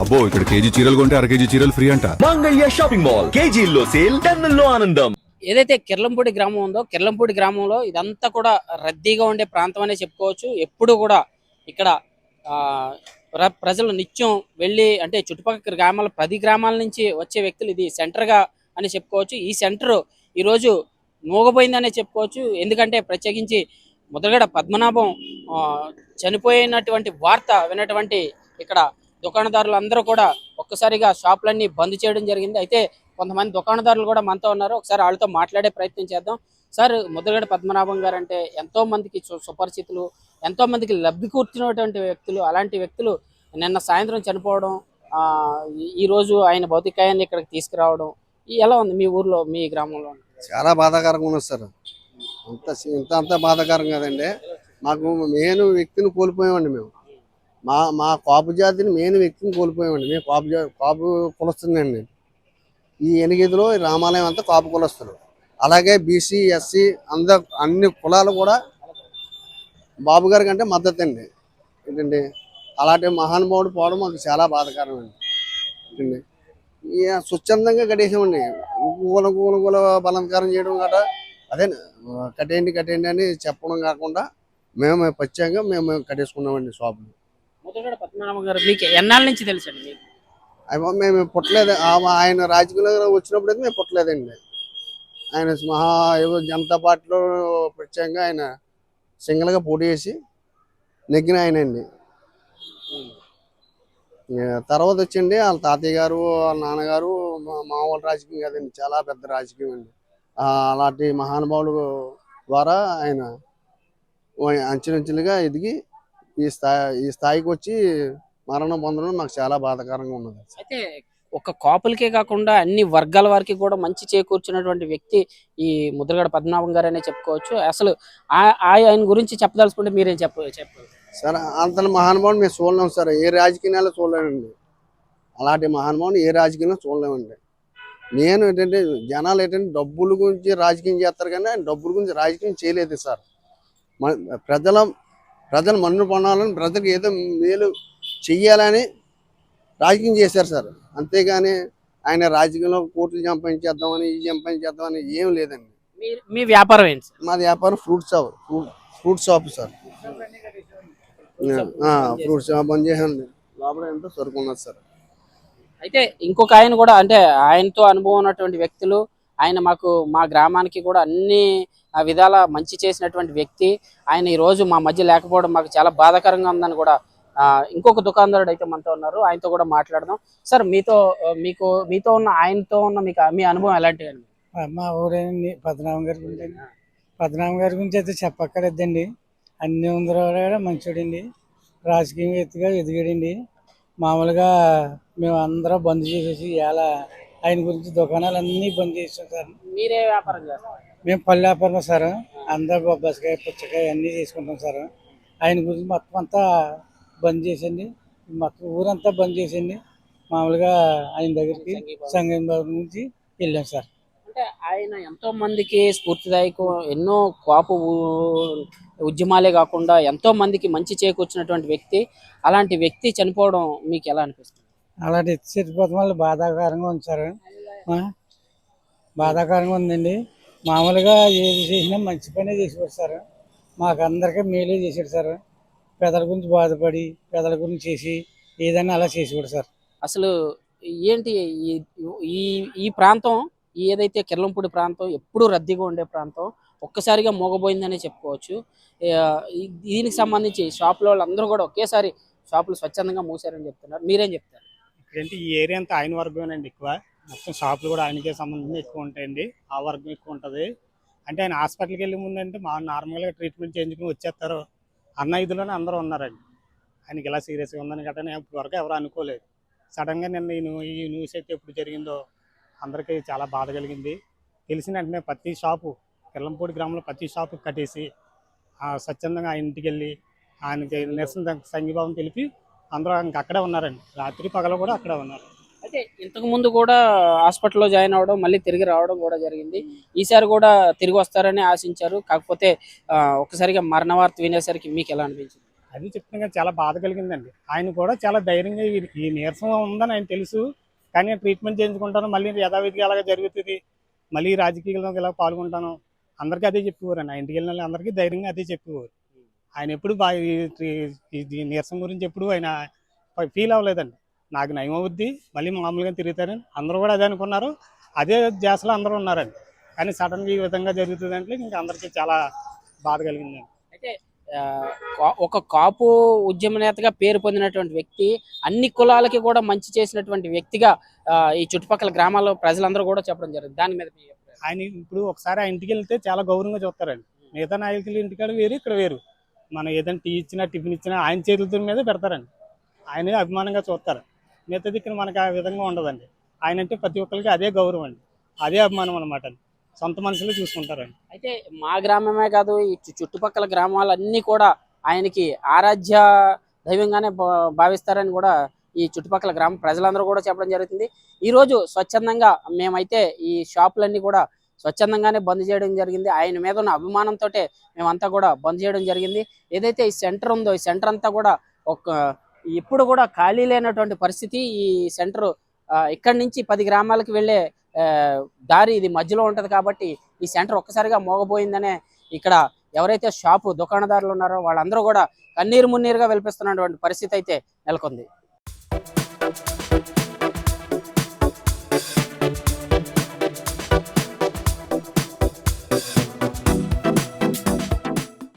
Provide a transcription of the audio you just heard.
అబ్బో ఇక్కడ కేజీ చీరలు కొంటే అర కేజీ చీరలు ఫ్రీ అంట. మంగళ్య షాపింగ్ మాల్ కేజీల్లో సేల్ టన్నుల్లో ఆనందం. ఏదైతే కిర్లంపూడి గ్రామం ఉందో కిర్లంపూడి గ్రామంలో ఇదంతా కూడా రద్దీగా ఉండే ప్రాంతం అనే చెప్పుకోవచ్చు. ఎప్పుడు కూడా ఇక్కడ ప్రజలు నిత్యం వెళ్ళి అంటే చుట్టుపక్కల గ్రామాల 10 గ్రామాల నుంచి వచ్చే వ్యక్తులు ఇది సెంటర్గా అని చెప్పుకోవచ్చు. ఈ సెంటర్ ఈరోజు మోగపోయిందనే చెప్పుకోవచ్చు. ఎందుకంటే ప్రత్యేకించి ముద్రగడ పద్మనాభం చనిపోయినటువంటి వార్త విన్నటువంటి ఇక్కడ దుకాణదారులు అందరూ కూడా ఒక్కసారిగా షాపులన్నీ బంద్ చేయడం జరిగింది. అయితే కొంతమంది దుకాణదారులు కూడా మనతో ఉన్నారు. ఒకసారి వాళ్ళతో మాట్లాడే ప్రయత్నం చేద్దాం. సార్, ముద్రగడ పద్మనాభం గారు అంటే ఎంతో మందికి సుపరిచితులు, ఎంతో మందికి లబ్ధి కూర్చున్నటువంటి వ్యక్తులు. అలాంటి వ్యక్తులు నిన్న సాయంత్రం చనిపోవడం, ఈరోజు ఆయన భౌతికాయాన్ని ఇక్కడికి తీసుకురావడం ఎలా ఉంది మీ ఊర్లో, మీ గ్రామంలో? చాలా బాధాకరంగా ఉన్నది సార్. అంత బాధాకరం కదండి. మాకు మెయిన్ వ్యక్తిని కోల్పోయామండి. మేము మా కాపు జాతిని మెయిన్ వ్యక్తిని కోల్పోయామండి. మేము కాపు కులస్తుందండి. ఈ ఎనిగిదిలో రామాలయం అంతా కాపు కులస్తులు. అలాగే బీసీ, ఎస్సీ అన్ని కులాలు కూడా బాబు గారి కంటే మద్దతు అండి. ఏంటండి, అలాంటి మహానుభావుడు పోవడం మాకు చాలా బాధాకరం అండి. ఏంటండి, స్వచ్ఛందంగా కట్టేసామండి. కూల బలాత్కారం చేయడం గట్రా అదే కట్టేయండి అని చెప్పడం కాకుండా మేము ప్రత్యేకంగా మేము కట్టేసుకున్నామండి షాపులు. ముద్రగడ పద్మనాభం గారు మీకు ఎన్నాళ్ళ నుంచి తెలుసండి? అయ్యో మేము పుట్టలేదు. ఆయన రాజకీయంలో వచ్చినప్పుడు అయితే మేము పుట్టలేదండి. ఆయన జనతా పార్టీలో ప్రత్యేకంగా ఆయన సింగిల్గా పోటీ చేసి నెగ్గిన ఆయన అండి. తర్వాత వచ్చండి వాళ్ళ తాతయ్య గారు, వాళ్ళ నాన్నగారు మామూలు రాజకీయం కదండి, చాలా పెద్ద రాజకీయం అండి. అలాంటి మహానుభావుడు ద్వారా ఆయన అంచెలంచెలుగా ఎదిగి ఈ స్థాయికి వచ్చి మరణం పొందడం మాకు చాలా బాధాకరంగా ఉన్నది. అయితే ఒక కాపులకే కాకుండా అన్ని వర్గాల వారికి కూడా మంచి చేకూర్చున్నటువంటి వ్యక్తి ఈ ముద్రగడ పద్మనాభం గారు అనే చెప్పుకోవచ్చు. అసలు ఆయన గురించి చెప్పదలుచుకుంటే మీరేం చెప్పాలి సార్? అంత మహానుభావుని మేము చూడలేము సార్, ఏ రాజకీయాల్లో చూడలేమండి. అలాంటి మహానుభావుని ఏ రాజకీయంలో చూడలేమండి. నేను ఏంటంటే జనాలు ఏంటంటే డబ్బుల గురించి రాజకీయం చేస్తారు, కానీ ఆయన డబ్బుల గురించి రాజకీయం చేయలేదు సార్. ప్రజలు మన్ను పొందాలని, ప్రజలకు ఏదో మేలు చెయ్యాలని రాజకీయం చేశారు సార్. అంతేగాని ఆయన రాజకీయంలో కోట్లు సంపాదించేద్దామని, సంపాదించేద్దామని ఏం లేదండి. మీ వ్యాపారం ఏంటి? మాది వ్యాపారం fruit shop sir. Fruit shop అని చేసాను. లోపల ఎంతో సరుకున్నది సార్. అయితే ఇంకొక ఆయన కూడా, అంటే ఆయనతో అనుభవం ఉన్నటువంటి వ్యక్తులు, ఆయన మా గ్రామానికి కూడా అన్ని విధాల మంచి చేసినటువంటి వ్యక్తి. ఆయన ఈ రోజు మా మధ్య లేకపోవడం మాకు చాలా బాధాకరంగా ఉందని కూడా ఇంకొక దుకాణదారుడు అయితే మనతో ఉన్నారు. ఆయనతో కూడా మాట్లాడదాం. సార్, మీతో ఉన్న ఆయనతో ఉన్న మీ అనుభవం ఎలాంటిది? మా ఊరేనండి పద్మనాభం గారి గురించి. పద్మనాభం గారి గురించి అయితే చెప్పక్కర్లేదండి. అన్ని ఉందరవాడ మంచోడండి, రాజకీయవేత్తగా ఎదిగాడండి. మామూలుగా మేము అందరం బంద్ చేసేసి ఇలా ఆయన గురించి దుకాణాలన్నీ బంద్ చేసాం సార్. మీరే వ్యాపారం చేస్తారు? మేము పల్లె వ్యాపారం సార్. అందరు బొబ్బసకాయ, పుచ్చకాయ అన్నీ చేసుకుంటాం సార్. ఆయన గురించి మొత్తం అంతా బంద్ చేసండి, మొత్తం ఊరంతా బంద్ చేసండి. మామూలుగా ఆయన దగ్గరికి సంగం బాబు నుంచి వెళ్ళాం సార్. అంటే ఆయన ఎంతో మందికి స్ఫూర్తిదాయకం. ఎన్నో కాపు ఉద్యమాలే కాకుండా ఎంతో మందికి మంచి చేకూర్చినటువంటి వ్యక్తి. అలాంటి వ్యక్తి చనిపోవడం మీకు ఎలా అనిపిస్తుంది? అలాంటి చనిపోవడం వల్ల బాధాకరంగా ఉంది సార్. బాధాకరంగా ఉందండి. మామూలుగా ఏది చేసినా మంచి పనే చేసేవాడు సార్. మాకు అందరికీ మేలే చేసాడు సార్. పేదల గురించి బాధపడి పేదల గురించి చేసి ఏదైనా అలా చేసేవాడు సార్. అసలు ఏంటి ఈ ప్రాంతం, ఏదైతే కిర్లంపూడి ప్రాంతం ఎప్పుడూ రద్దీగా ఉండే ప్రాంతం ఒక్కసారిగా మోగబోయిందనే చెప్పుకోవచ్చు. దీనికి సంబంధించి షాపుల వాళ్ళు అందరూ కూడా ఒకేసారి షాపులు స్వచ్ఛందంగా మూసారని చెప్తున్నారు. మీరేం చెప్తారు? ఇక్కడంటే ఈ ఏరియా అంతా ఆయన వర్గమేనండి. ఎక్కువ మొత్తం షాపులు కూడా ఆయనకే సంబంధించి ఎక్కువ ఉంటాయండి. ఆ వర్గం ఎక్కువ ఉంటుంది. అంటే ఆయన హాస్పిటల్కి వెళ్ళే ముందంటే నార్మల్గా ట్రీట్మెంట్ చేయించుకుని వచ్చేస్తారు అన్న ఇదిలోనే అందరూ ఉన్నారండి. ఆయనకి ఇలా సీరియస్గా ఉందని గట్టనే ఇప్పటి వరకు ఎవరు అనుకోలేదు. సడన్గా నిన్న ఈ న్యూస్ అయితే ఎప్పుడు జరిగిందో అందరికీ చాలా బాధ కలిగింది. తెలిసిన వెంటనే ప్రతి షాపు, కిర్లంపూడి గ్రామంలో ప్రతి షాపు కట్టేసి స్వచ్ఛందంగా ఆయన ఇంటికి వెళ్ళి ఆయనకి నిరసన సంఘీభావం తెలిపి అందరూ అక్కడే ఉన్నారండి. రాత్రి పగల కూడా అక్కడే ఉన్నారు. అయితే ఇంతకు ముందు కూడా హాస్పిటల్లో జాయిన్ అవ్వడం, మళ్ళీ తిరిగి రావడం కూడా జరిగింది. ఈసారి కూడా తిరిగి వస్తారని ఆశించారు. కాకపోతే ఒక్కసారిగా మరణ వార్త వినేసరికి మీకు ఎలా అనిపించింది? అది చెప్తున్నా కదా, చాలా బాధ కలిగిందండి. ఆయన కూడా చాలా ధైర్యంగా వీరికి ఈ నీరసం ఉందని ఆయన తెలుసు, కానీ ట్రీట్మెంట్ చేయించుకుంటాను, మళ్ళీ యథావిధిగా అలాగే జరుగుతుంది, మళ్ళీ రాజకీయాల్లో ఇలా పాల్గొంటాను, అందరికీ అదే చెప్పేవారు అండి. ఆ ఇంటికి వెళ్ళిన అందరికీ ధైర్యంగా అదే చెప్పేవారు. ఆయన ఎప్పుడు బాగా ఈ నీరసం గురించి ఎప్పుడు ఆయన ఫీల్ అవ్వలేదండి. నాకు నయం అవుద్ది, మళ్ళీ మామూలుగా తిరుగుతారని అందరూ కూడా అదే అనుకున్నారు, అదే ధ్యాసలో అందరూ ఉన్నారండి. కానీ సడన్గా ఈ విధంగా జరుగుతుందంటే ఇంకా అందరికీ చాలా బాధ కలిగిందండి. అయితే ఆ, ఒక కాపు ఉద్యమ నేతగా పేరు పొందినటువంటి వ్యక్తి, అన్ని కులాలకి కూడా మంచి చేసినటువంటి వ్యక్తిగా ఈ చుట్టుపక్కల గ్రామాల్లో ప్రజలందరూ కూడా చెప్పడం జరిగింది. దాని మీద మీ అభిప్రాయం? ఆయన ఇప్పుడు ఒకసారి ఆ ఇంటికి వెళ్తే చాలా గౌరవంగా చూస్తారండి. మిగతా నాయకుల ఇంటికాడ వేరు, ఇక్కడ వేరు. మనం ఏదైనా టీ ఇచ్చినా టిఫిన్ ఇచ్చినా ఆయన చేతులతో మీద పెడతారండి. ఆయనే అభిమానంగా చూస్తారు. మిగతా దిక్కున మనకు ఆ విధంగా ఉండదండి. ఆయన అంటే ప్రతి ఒక్కరికి అదే గౌరవం అండి, అదే అభిమానం అనమాట అండి. సొంత మనుషులు చూసుకుంటారండి. అయితే మా గ్రామమే కాదు, ఈ చుట్టుపక్కల గ్రామాలన్నీ కూడా ఆయనకి ఆరాధ్య దైవంగానే భావిస్తారని కూడా ఈ చుట్టుపక్కల గ్రామ ప్రజలందరూ కూడా చెప్పడం జరుగుతుంది. ఈ రోజు స్వచ్ఛందంగా మేమైతే ఈ షాపులన్నీ కూడా స్వచ్ఛందంగానే బంద్ చేయడం జరిగింది. ఆయన మీద ఉన్న అభిమానంతో మేమంతా కూడా బంద్ చేయడం జరిగింది. ఏదైతే ఈ సెంటర్ ఉందో, ఈ సెంటర్ అంతా కూడా ఇప్పుడు కూడా ఖాళీ లేనటువంటి పరిస్థితి. ఈ సెంటర్ ఇక్కడి నుంచి 10 గ్రామాలకు వెళ్ళే దారి ఇది మధ్యలో ఉంటది కాబట్టి ఈ సెంటర్ ఒక్కసారిగా మోగబోయిందనే ఇక్కడ ఎవరైతే దుకాణదారులు ఉన్నారో వాళ్ళందరూ కూడా కన్నీరు మున్నీరుగా వెలిపిస్తున్నటువంటి పరిస్థితి అయితే నెలకొంది.